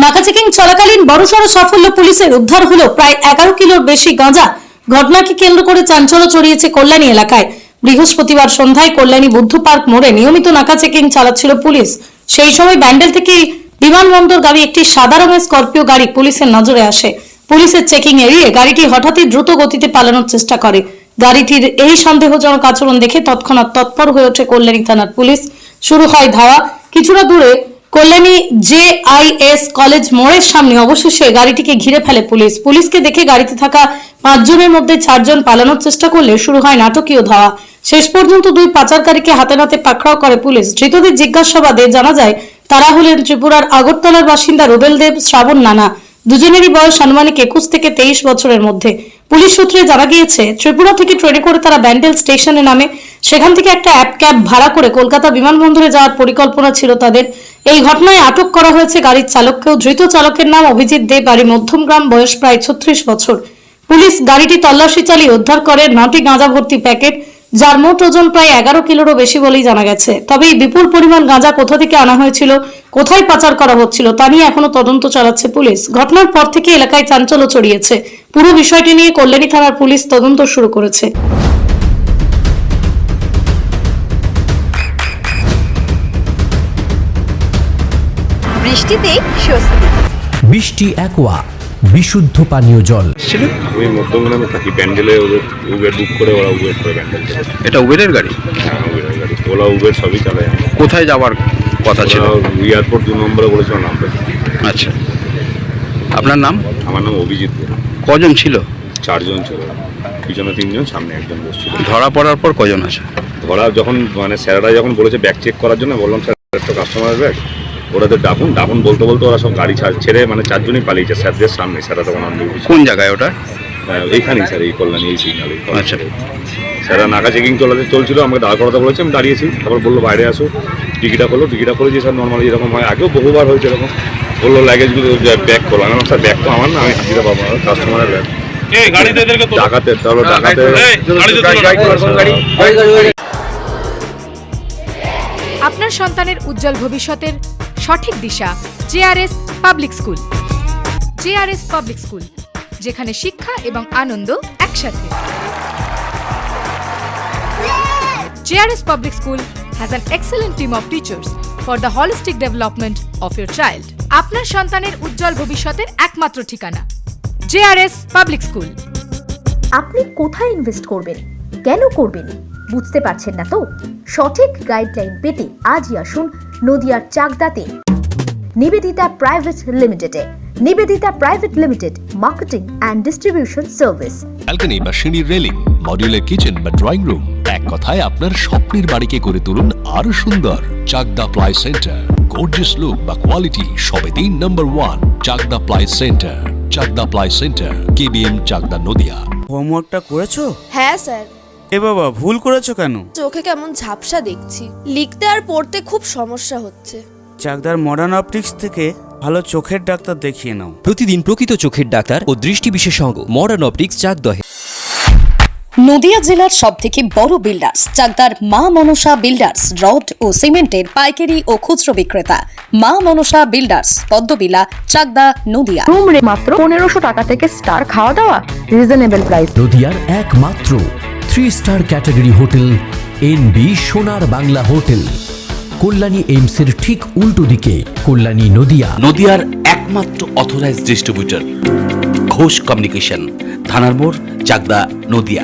নাকা চেকিং চলাকালীন বড়সড় সাফল্য পুলিশের, উদ্ধার হলো প্রায় 11 কিলোর বেশি গাঁজা। ঘটনাকে কেন্দ্র করে চাঞ্চল্য ছড়িয়েছে কল্যাণী এলাকায়। বৃহস্পতিবার সন্ধ্যায় কল্যাণী বুদ্ধ পার্ক মোড়ে নিয়মিত নাকা চেকিং চালাচ্ছিল পুলিশ। সেই সময় ব্যান্ডেল থেকে বিমানবন্দর গাড়ি একটি সাদা রঙের স্করপিও গাড়ি পুলিশের নজরে আসে। পুলিশের চেকিং এড়িয়ে গাড়িটি হঠাৎই দ্রুত গতিতে পালানোর চেষ্টা করে। গাড়িটির এই সন্দেহজনক আচরণ দেখে তৎক্ষণাৎ তৎপর হয়ে ওঠে কল্যাণী থানার পুলিশ। শুরু হয় ধাওয়া। কিছুটা দূরে কল্যাণী JIS কলেজ মোড়ের সামনে অবশেষে গাড়িটিকে ঘিরে ফেলে পুলিশ। পুলিশকে দেখে গাড়িতে থাকা 5 জনের মধ্যে 4 জন পালানোর চেষ্টা করলে শুরু হয় নাটকীয় ধাওয়া। শেষ পর্যন্ত 2 পাচারকারীকে হাতে নাতে পাকড়াও করে পুলিশ। ধৃতদের জিজ্ঞাসাবাদে জানা যায় তারা হলেন ত্রিপুরার আগরতলার বাসিন্দা রুবেল দেব, শ্রাবণ নানা। দুজনেরই বয়স আনুমানিক 21 থেকে 23 বছরের মধ্যে। পুলিশ সূত্রে জানা গিয়েছে ত্রিপুরা থেকে ট্রেনে করে তারা ব্যান্ডেল স্টেশনে নামে। সেখান থেকে একটা ক্যাব ভাড়া করে কলকাতা বিমানবন্দরে যাওয়ার পরিকল্পনা ছিল তাদের। এই ঘটনায় আটক করা হয়েছে গাড়ির চালককেও। ধৃত চালকের নাম অভিজিৎ দে, বাড়ি মধ্যমগ্রাম, বয়স প্রায় 36 বছর। পুলিশ গাড়িটি তল্লাশি চালিয়ে উদ্ধার করে 9টি গাঁজা ভর্তি প্যাকেট, যার মোট ওজন প্রায় 11 কিলোরও বেশি বলেই জানা গেছে। তবে এই বিপুল পরিমাণ গাঁজা কোথা থেকে আনা হয়েছিল, কোথায় পাচার করা হচ্ছিল তা নিয়ে এখনো তদন্ত চালাচ্ছে পুলিশ। ঘটনার পর থেকে এলাকায় চাঞ্চল্য ছড়িয়েছে। পুরো বিষয়টি নিয়ে কল্যাণী থানার পুলিশ তদন্ত শুরু করেছে। বৃষ্টিতে স্বস্তি। বৃষ্টি অ্যাকোয়া, বিশুদ্ধ পানীয় জল। আমি মধ্যমগ্রামে থাকি, ব্যান্ডেলে উবের বুক করে ওরা উবের করে ব্যান্ডেল থেকে। এটা উবেরের গাড়ি? হ্যাঁ, উবেরের গাড়ি। ওলা উবের সবই চালায়। কোথায় যাওয়ার কথা ছিল? এয়ারপোর্ট 2 নম্বরে বলেছিল নামটা। আচ্ছা, আপনার নাম? আমার নাম অভিজিৎ। কজন ছিল? 4 জন ছিল, পিছনে 3 জন, সামনে 1 জন বসছিল। ধরা পড়ার পর কজন আছে? ধরা যখন মানে স্যাররা যখন বলেছে ব্যাগ চেক করার জন্য, বললাম স্যার একটা কাস্টমার ব্যাগ, ওরাদের ডাকুন বলতে বলতে ওরা সব গাড়ি ছেড়ে মানে 4 জনই পালিয়েছে স্যারদের সামনে। স্যাররা তখন আনন্দ। কোন জায়গায় ওটা? এইখানেই স্যার, এই কল্যাণী এই সিগনালে। আচ্ছা, স্যাররা নাকা চেকিং চলছিল, আমাকে দাঁড় করাতে বলেছে, আমি দাঁড়িয়েছি। তারপর বললো বাইরে আসো, টিকিটটা খুলেছি স্যার। নর্মালি যেরকম হয়, আগেও বহুবার হয়েছে এরকম। বললো লাগেজগুলো ব্যাগ খোলো। আমি স্যার ব্যাগ তো আমার না, আমি হাজিরা পাবো না, কাস্টমারের ব্যাগ। ডাকাতে তাহলে ডাকাতে। আপনার সন্তানের উজ্জ্বল ভবিষ্যতের সঠিক দিশা JRS public school. JRS public school, যেখানে শিক্ষা এবং আনন্দ একসাথে। JRS Public School has an excellent team of teachers for the holistic development of your child. আপনার সন্তানের উজ্জ্বল ভবিষ্যতের একমাত্র ঠিকানা JRS Public School। আপনি কোথায় ইনভেস্ট করবেন, কেন করবেন বুঝতে পারছেন না তো? সঠিক গাইডলাইন পেতে আজই আসুন নদিয়ার চাকদাতে নিবেদিতা প্রাইভেট লিমিটেডে। Nivedita private limited, marketing and distribution service. Balcony বা সিঁড়ির রেলিং, মডিউলার কিচেন বা ড্রয়িং রুম, এক কথায় আপনার স্বপ্নের বাড়িকে করে তুলুন আরো সুন্দর। Chakda ply centre, gorgeous look বা কোয়ালিটি সবেতেই number 1। Chakda ply centre, Chakda ply centre, KBM, Chakda, Nadia. হোমওয়ার্কটা করেছো? হ্যাঁ স্যার। এ বাবা, ভুল করেছো কেন? চোখে কেমন ঝাপসা দেখছি, লিখতে আর পড়তে খুব সমস্যা হচ্ছে। চাকদার মডার্ন অপটিক্স থেকে ভালো চোখের ডাক্তার দেখিয়ে নাও। প্রতিদিন প্রকৃত চোখের ডাক্তার ও দৃষ্টি বিশেষজ্ঞ মডার্ন অপটিক্স, চাকদহে। নদিয়া জেলার সবথেকে বড় বিল্ডার্স চাকদার মা মনসা বিল্ডার্স, রড ও সিমেন্টের পাইকারি ও খুচরো বিক্রেতা। মা মনসা বিল্ডার্স, পদ্মবিলা, চাকদা, নদিয়া। রুম রে মাত্র 1500 টাকা থেকে স্টার, খাওয়া দাওয়া রিজনেবল প্রাইস। নদিয়ার একমাত্র 3 স্টার ক্যাটাগরি হোটেল NB সোনার বাংলা হোটেল, কল্যাণী এইমসের ঠিক উল্টো দিকে, কল্যাণী, নদিয়া। নদিয়ার একমাত্র অথরাইজড ডিস্ট্রিবিউটর ঘোষ কমিউনিকেশন, থানার মোড়, চাকদা, নদিয়া।